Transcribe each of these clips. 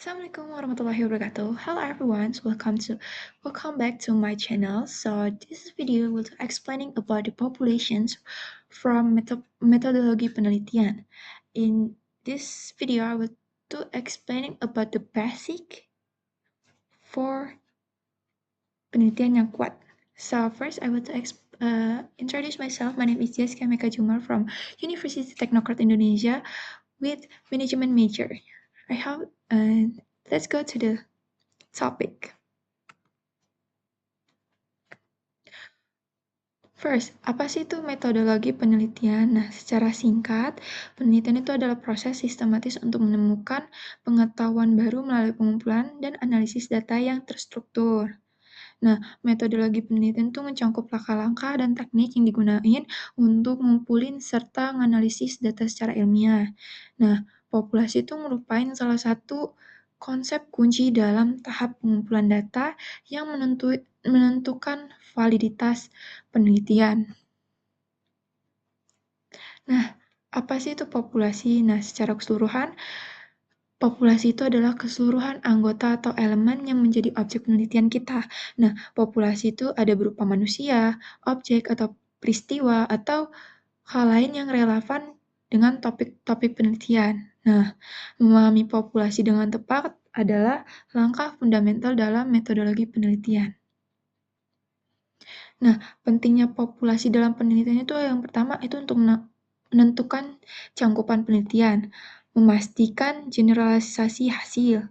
Assalamualaikum warahmatullahi wabarakatuh. Hello everyone, welcome back to my channel. So this video will explaining about the populations from methodology penelitian. In this video, I will to explaining about the basic for penelitian yang kuat. So first, I will to introduce myself. My name is Jessica Meka Jumar from University Technocrat Indonesia with management major. Let's go to the topic. First, apa sih itu metodologi penelitian? Nah, secara singkat, penelitian itu adalah proses sistematis untuk menemukan pengetahuan baru melalui pengumpulan dan analisis data yang terstruktur. Nah, metodologi penelitian itu mencakup langkah-langkah dan teknik yang digunakan untuk mengumpulin serta menganalisis data secara ilmiah. Nah, populasi itu merupakan salah satu konsep kunci dalam tahap pengumpulan data yang menentukan validitas penelitian. Nah, apa sih itu populasi? Nah, secara keseluruhan, populasi itu adalah keseluruhan anggota atau elemen yang menjadi objek penelitian kita. Nah, populasi itu ada berupa manusia, objek atau peristiwa, atau hal lain yang relevan dengan topik-topik penelitian. Nah, memahami populasi dengan tepat adalah langkah fundamental dalam metodologi penelitian. Nah, pentingnya populasi dalam penelitian itu yang pertama itu untuk menentukan cangkupan penelitian, memastikan generalisasi hasil,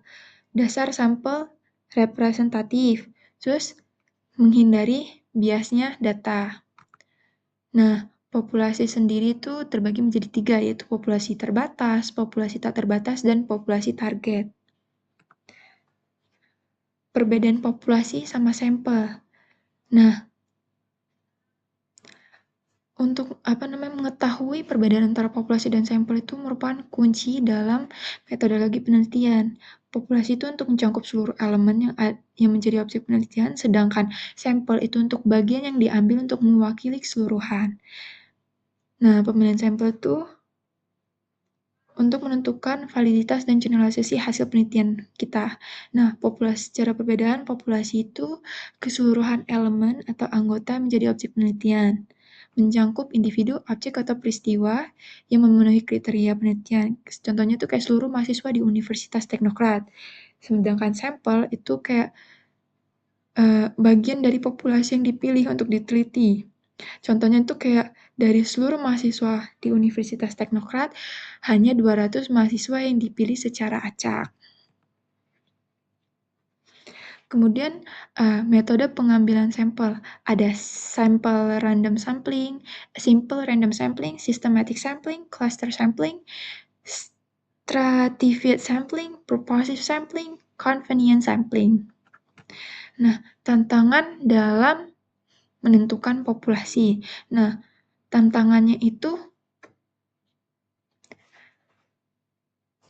dasar sampel representatif, terus menghindari biasnya data. Nah, populasi sendiri itu terbagi menjadi 3, yaitu populasi terbatas, populasi tak terbatas, dan populasi target. Perbedaan populasi sama sampel. Nah, untuk mengetahui perbedaan antara populasi dan sampel itu merupakan kunci dalam metodologi penelitian. Populasi itu untuk mencakup seluruh elemen yang menjadi objek penelitian, sedangkan sampel itu untuk bagian yang diambil untuk mewakili keseluruhan. Nah, pemilihan sampel itu untuk menentukan validitas dan generalisasi hasil penelitian kita. Nah, secara perbedaan populasi itu keseluruhan elemen atau anggota menjadi objek penelitian, mencakup individu, objek, atau peristiwa yang memenuhi kriteria penelitian. Contohnya tuh kayak seluruh mahasiswa di Universitas Teknokrat. Sedangkan sampel itu kayak bagian dari populasi yang dipilih untuk diteliti. Contohnya itu kayak dari seluruh mahasiswa di Universitas Teknokrat, hanya 200 mahasiswa yang dipilih secara acak. Kemudian metode pengambilan sampel. Ada sampel random sampling, simple random sampling, systematic sampling, cluster sampling, stratified sampling, purposive sampling, convenient sampling. Nah, tantangan dalam menentukan populasi. Nah, tantangannya itu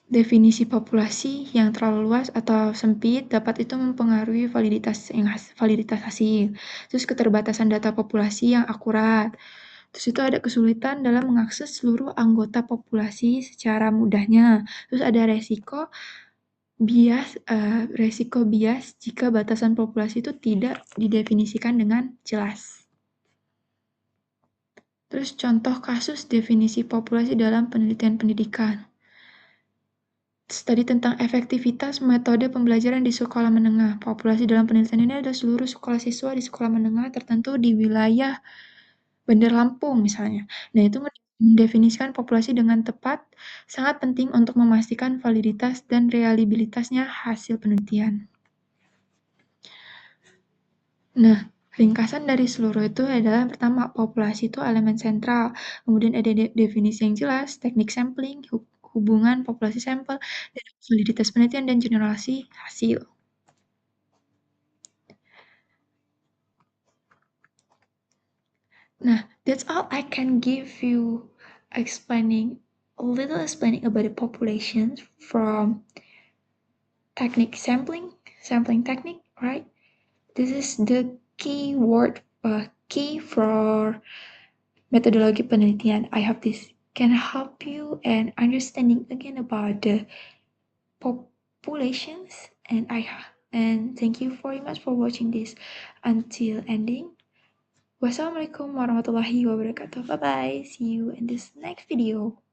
definisi populasi yang terlalu luas atau sempit dapat itu mempengaruhi validitas hasil. Terus keterbatasan data populasi yang akurat. Terus itu ada kesulitan dalam mengakses seluruh anggota populasi secara mudahnya. Terus ada resiko bias jika batasan populasi itu tidak didefinisikan dengan jelas. Terus contoh kasus definisi populasi dalam penelitian pendidikan. Tadi tentang efektivitas metode pembelajaran di sekolah menengah. Populasi dalam penelitian ini ada seluruh sekolah siswa di sekolah menengah tertentu di wilayah Bandar Lampung misalnya. Nah, itu mendefinisikan populasi dengan tepat sangat penting untuk memastikan validitas dan reliabilitasnya hasil penelitian. Nah, ringkasan dari seluruh itu adalah pertama, populasi itu elemen sentral, kemudian ada definisi yang jelas, teknik sampling, hubungan populasi sampel, dan validitas penelitian dan generasi hasil. Nah, that's all I can give you a little explaining about the populations from technique sampling technique, right? This is the key for metodologi penelitian. I hope this can help you and understanding again about the populations, and thank you very much for watching this until ending. Wassalamualaikum warahmatullahi wabarakatuh. Bye bye. See you in this next video.